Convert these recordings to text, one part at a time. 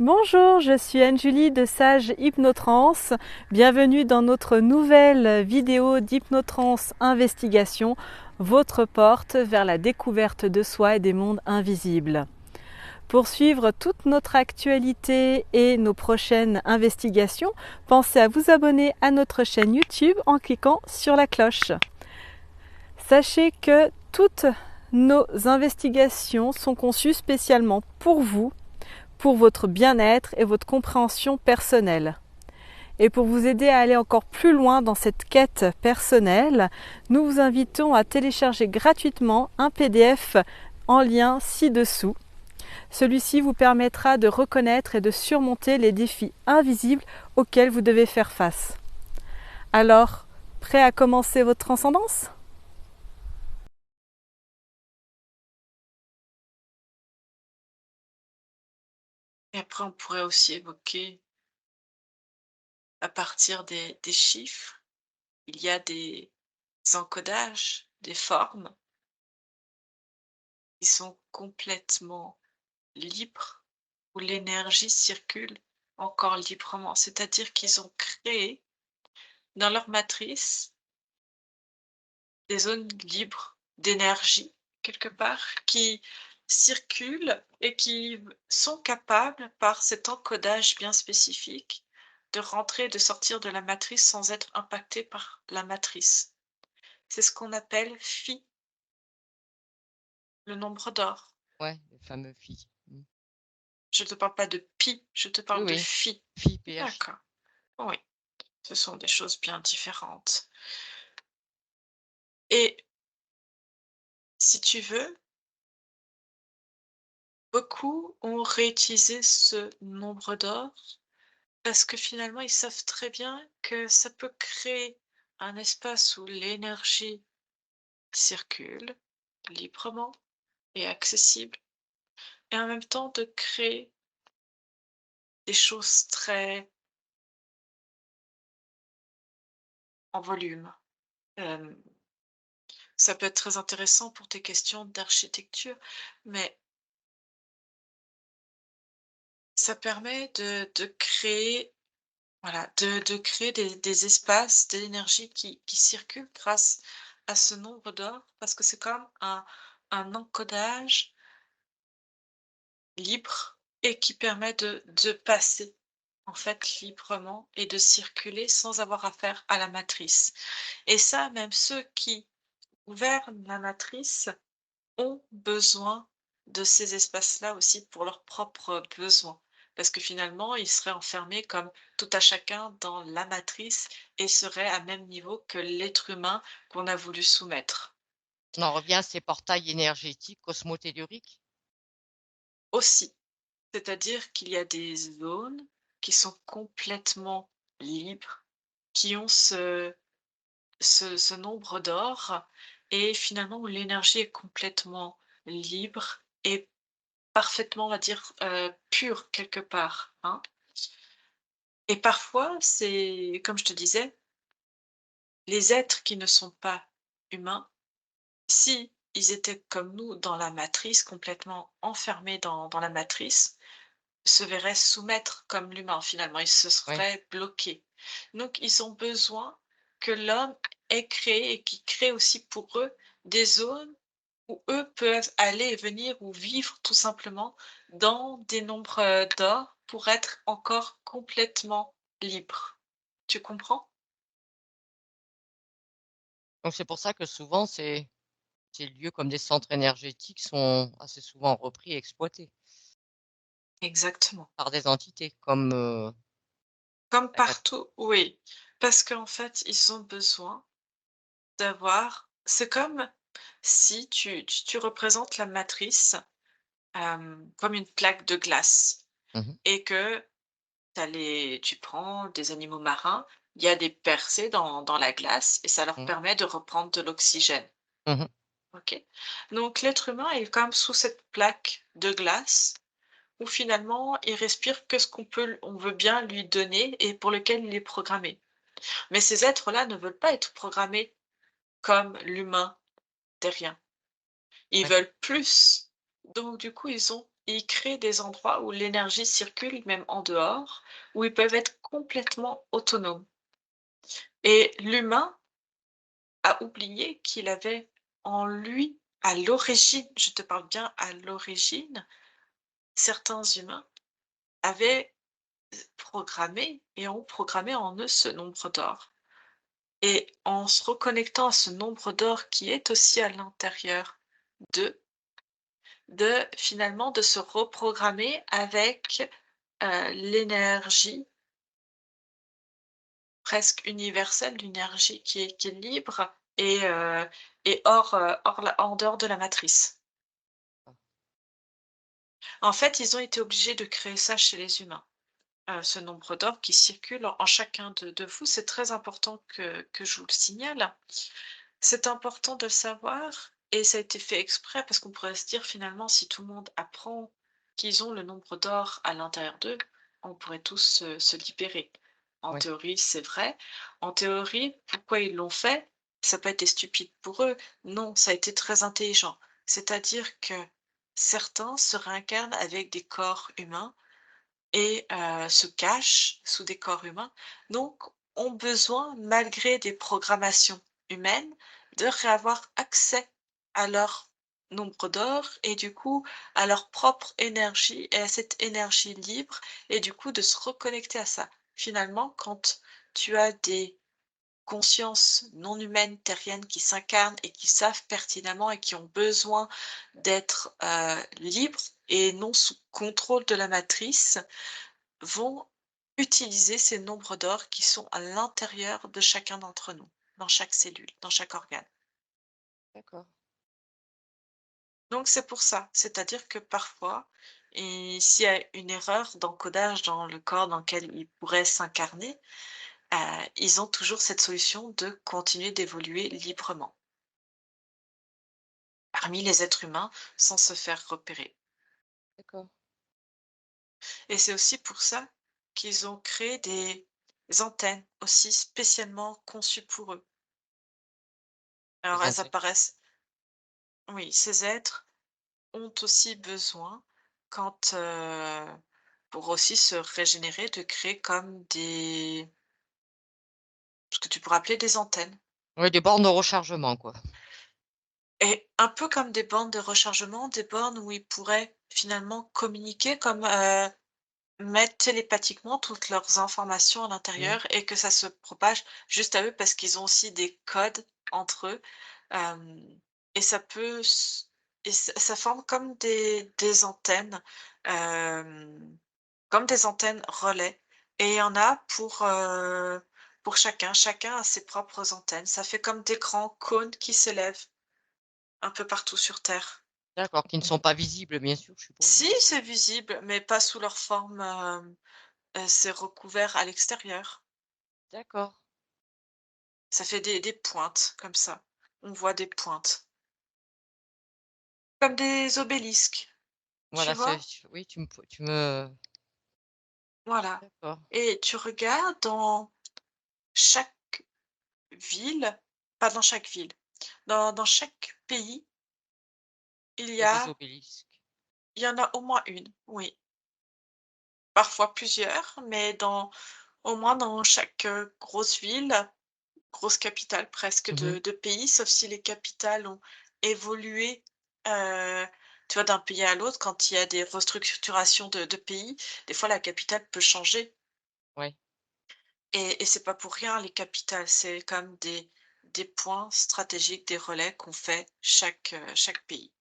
Bonjour, je suis Anne-Julie de Sage Hypnotrance. Bienvenue dans notre nouvelle vidéo d'Hypnotrance Investigation, votre porte vers la découverte de soi et des mondes invisibles. Pour suivre toute notre actualité et nos prochaines investigations, pensez à vous abonner à notre chaîne YouTube en cliquant sur la cloche. Sachez que toutes nos investigations sont conçues spécialement pour votre bien-être et votre compréhension personnelle. Et pour vous aider à aller encore plus loin dans cette quête personnelle, nous vous invitons à télécharger gratuitement un PDF en lien ci-dessous. Celui-ci vous permettra de reconnaître et de surmonter les défis invisibles auxquels vous devez faire face. Alors, prêt à commencer votre transcendance ? Et après, on pourrait aussi évoquer, à partir des chiffres, il y a des encodages, des formes qui sont complètement libres, où l'énergie circule encore librement. C'est-à-dire qu'ils ont créé dans leur matrice des zones libres d'énergie, quelque part, qui circulent et qui sont capables, par cet encodage bien spécifique, de rentrer et de sortir de la matrice sans être impactés par la matrice. C'est ce qu'on appelle phi, le nombre d'or. Ouais, le fameux phi. Mmh. Je ne te parle pas de pi, je te Oui, parle de oui, phi. phi, PHI. D'accord. Oui, ce sont des choses bien différentes. Et si tu veux, beaucoup ont réutilisé ce nombre d'or parce que finalement, ils savent très bien que ça peut créer un espace où l'énergie circule librement et accessible, et en même temps de créer des choses très en volume. Hem, Ça peut être très intéressant pour tes questions d'architecture, mais ça permet de créer, voilà, de créer des espaces d'énergie qui circulent grâce à ce nombre d'or, parce que c'est comme un encodage libre et qui permet de passer, en fait, librement et de circuler sans avoir affaire à la matrice. Et ça, même ceux qui gouvernent la matrice ont besoin de ces espaces-là aussi pour leurs propres besoins. Parce que finalement, ils seraient enfermés comme tout à chacun dans la matrice et seraient à même niveau que l'être humain qu'on a voulu soumettre. On en revient à ces portails énergétiques cosmotelluriques? Aussi, c'est-à-dire qu'il y a des zones qui sont complètement libres, qui ont ce nombre d'or, et finalement où l'énergie est complètement libre et parfaitement, on va dire, pure quelque part, hein. Et parfois, c'est comme je te disais, les êtres qui ne sont pas humains, si ils étaient comme nous dans la matrice, complètement enfermés dans la matrice, se verraient soumettre comme l'humain finalement, ils se Oui. seraient bloqués. Donc ils ont besoin que l'homme ait créé et qui crée aussi pour eux des zones où eux peuvent aller et venir ou vivre tout simplement dans des nombres, d'or pour être encore complètement libres. Tu comprends? Donc c'est pour ça que souvent ces lieux comme des centres énergétiques sont assez souvent repris et exploités Exactement. par des entités comme, Comme la mat partout, oui, parce qu'en fait, ils ont besoin d'avoir, c'est comme si tu représentes la matrice, comme une plaque de glace, mmh et que tu prends des animaux marins, il y a des percées dans la glace et ça leur mh, permet de reprendre de l'oxygène, mmh OK? Donc l'être humain est comme sous cette plaque de glace où finalement il respire que ce on veut bien lui donner et pour lequel il est programmé. Mais ces êtres-là ne veulent pas être programmés comme l'humain terrien. Ils ouais. veulent plus. Donc du coup, ils créent des endroits où l'énergie circule même en dehors, où ils peuvent être complètement autonomes. Et l'humain a oublié qu'il avait en lui, à l'origine, je te parle bien à l'origine, certains humains avaient programmé et ont programmé en eux ce nombre d'or. Et en se reconnectant à ce nombre d'or qui est aussi à l'intérieur d'eux, de finalement de se reprogrammer avec, l'énergie presque universelle, l'énergie qui est libre et en dehors de la matrice. En fait, ils ont été obligés de créer ça chez les humains, ce nombre d'or qui circule en chacun de vous. C'est très important que je vous le signale. C'est important de le savoir et ça a été fait exprès parce qu'on pourrait se dire finalement si tout le monde apprend qu'ils ont le nombre d'or à l'intérieur d'eux, on pourrait tous se libérer. En Oui, théorie, c'est vrai. En théorie, pourquoi ils l'ont fait? Ça n'a pas été stupide pour eux. Non, ça a été très intelligent. C'est-à-dire que certains se réincarnent avec des corps humains et se cachent sous des corps humains, donc ont besoin, malgré des programmations humaines, de réavoir accès à leur nombre d'or et du coup à leur propre énergie et à cette énergie libre et du coup de se reconnecter à ça. Finalement, quand tu as des consciences non humaines, terriennes qui s'incarnent et qui savent pertinemment et qui ont besoin d'être, libres et non sous contrôle de la matrice, vont utiliser ces nombres d'or qui sont à l'intérieur de chacun d'entre nous, dans chaque cellule, dans chaque organe. d'accord. Donc c'est pour ça, c'est-à-dire que parfois, et s'il y a une erreur d'encodage dans le corps dans lequel ils pourraient s'incarner, ils ont toujours cette solution de continuer d'évoluer librement parmi les êtres humains sans se faire repérer. D'accord. Et c'est aussi pour ça qu'ils ont créé des antennes aussi spécialement conçues pour eux. Alors Les elles antennes. apparaissent. Oui, ces êtres ont aussi besoin quand, pour aussi se régénérer, de créer comme des ce que tu pourrais appeler des antennes Oui, des bornes de rechargement, quoi. et un peu comme des bornes de rechargement, des bornes où ils pourraient finalement communiquer comme, mettre télépathiquement toutes leurs informations à Mmh. l'intérieur et que ça se propage juste à eux parce qu'ils ont aussi des codes entre eux, hem et ça peut s et ça forme comme des antennes, hem, comme des antennes relais et il y en a pour chacun. Chacun a ses propres antennes. Ça fait comme des grands cônes qui s'élèvent un peu partout sur terre. D'accord, qui ne sont pas visibles, bien sûr, je suppose? Si, c'est visible, mais pas sous leur forme, c'est recouvert à l'extérieur. D'accord. Ça fait des pointes comme ça. On voit des pointes. Comme des obélisques, tu Voilà, c'est vois? oui, tu me Voilà d'accord. et tu regardes dans chaque ville, pas dans chaque ville, dans chaque pays, il y Il y a des a obélisques. il y en a au moins une, oui. Parfois plusieurs, mais au moins dans chaque, grosse ville, grosse capitale presque Mmh. de pays, sauf si les capitales ont évolué, heu, tu vois, d'un pays à l'autre. Quand il y a des restructurations de pays, des fois la capitale peut changer Ouais. et c'est pas pour rien les capitales, c'est comme des points stratégiques, des relais qu'ont fait chaque pays.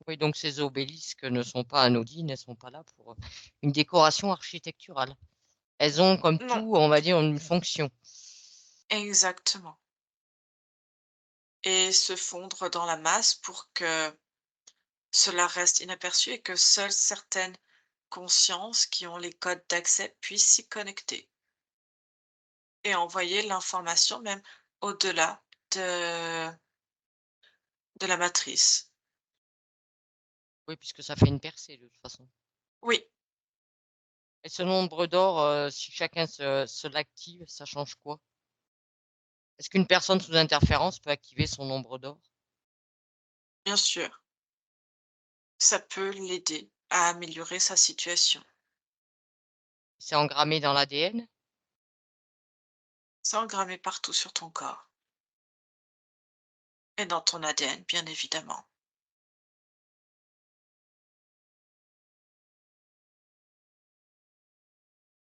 Oui, donc ces obélisques ne sont pas anodines, elles sont pas là pour, une décoration architecturale. Elles ont comme Non, tout, on va dire, une fonction. exactement et se fondre dans la masse pour que cela reste inaperçu et que seules certaines consciences qui ont les codes d'accès puissent s'y connecter et envoyer l'information même au-delà de de la matrice. Oui, puisque ça fait une percée de toute façon. Oui, Et ce nombre d'or, si chacun se l'active, ça change quoi? Est-ce qu'une personne sous interférence peut activer son nombre d'or? bien sûr. ça peut l'aider à améliorer sa situation. C'est engrammé dans l'ADN? C'est engrammé partout sur ton corps et dans ton ADN, bien évidemment.